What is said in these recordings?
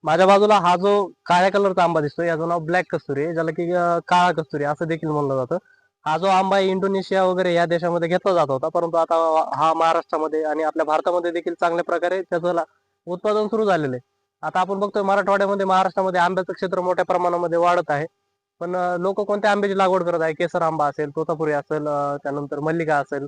माझ्या बाजूला हा जो काळ्या कलरचा आंबा दिसतोय याचं नाव ब्लॅक कस्तुरी आहे, ज्याला की काळा कस्तुरी असं देखील म्हणलं जातं. हा जो आंबा आहे इंडोनेशिया वगैरे या देशामध्ये घेतला जात होता, परंतु आता हा महाराष्ट्रामध्ये आणि आपल्या भारतामध्ये देखील चांगल्या प्रकारे त्याचं उत्पादन सुरू झालेलं आहे. आता आपण बघतोय मराठवाड्यामध्ये महाराष्ट्रामध्ये आंब्याचं क्षेत्र मोठ्या प्रमाणामध्ये वाढत आहे. पण लोक कोणत्या आंब्याची लागवड करत आहे? केसर आंबा असेल, तोतापुरी असेल, त्यानंतर मल्लिका असेल,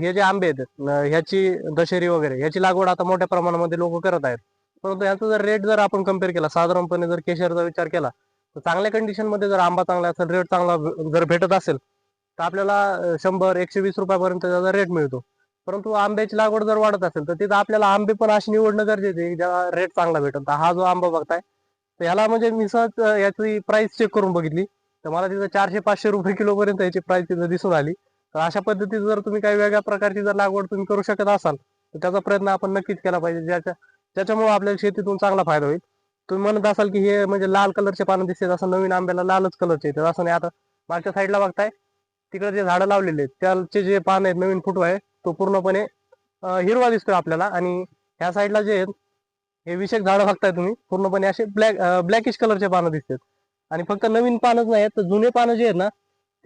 हे जे आंबे आहेत ह्याची दशेरी वगैरे ह्याची लागवड आता मोठ्या प्रमाणामध्ये लोक करत आहेत. परंतु याचा जर रेट जर आपण कम्पेअर केला, साधारणपणे जर केशरचा विचार केला, तर चांगल्या कंडिशन मध्ये जर आंबा चांगला असेल, रेट चांगला जर भेटत असेल, तर आपल्याला 100-120 रुपयापर्यंत त्याचा रेट मिळतो. परंतु आंब्याची लागवड जर वाढत असेल तर तिथं आपल्याला आंबे पण अशी निवडणं गरजेचं आहे ज्याला रेट चांगला भेटेल. तर हा जो आंबा बघताय, तर ह्याला म्हणजे मी सहज याची प्राइस चेक करून बघितली, तर मला तिथं 400-500 रुपये किलो पर्यंत याची प्राइस तिथं दिसून आली. तर अशा पद्धतीने जर तुम्ही काही वेगळ्या प्रकारची जर लागवड तुम्ही करू शकत असाल, तर त्याचा प्रयत्न आपण नक्कीच केला पाहिजे, ज्याच्यामुळे आपल्याला शेतीतून चांगला फायदा होईल. तुम्ही म्हणत असाल की हे म्हणजे लाल कलरचे पानं दिसतात, असं नवीन आंब्याला लालच कलरचे येतात असं नाही. आता मागच्या साईडला बघताय, तिकडे जे झाडं लावलेले आहेत त्याचे जे पान आहेत, नवीन फुटवा आहे तो पूर्णपणे हिरवा दिसतोय आपल्याला. आणि ह्या साईडला जे आहेत हे विषेक झाडं बघताय तुम्ही, पूर्णपणे असे ब्लॅकिश कलरचे पानं दिसतात. आणि फक्त नवीन पानच नाही तर जुने पानं जे आहेत ना,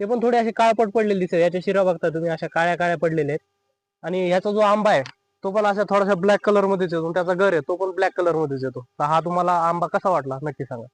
ते पण थोडे असे काळपट पडलेले दिसतात. याच्या शिरा बघताय तुम्ही, अशा काळ्या काळ्या पडलेल्या आहेत. आणि ह्याचा जो आंबा आहे तो पण असा थोडासा ब्लॅक कलर मध्येच येतो, त्याचा गर आहे तो पण ब्लॅक कलर मध्येच येतो. तर हा तुम्हाला आंबा कसा वाटला नक्की सांगा.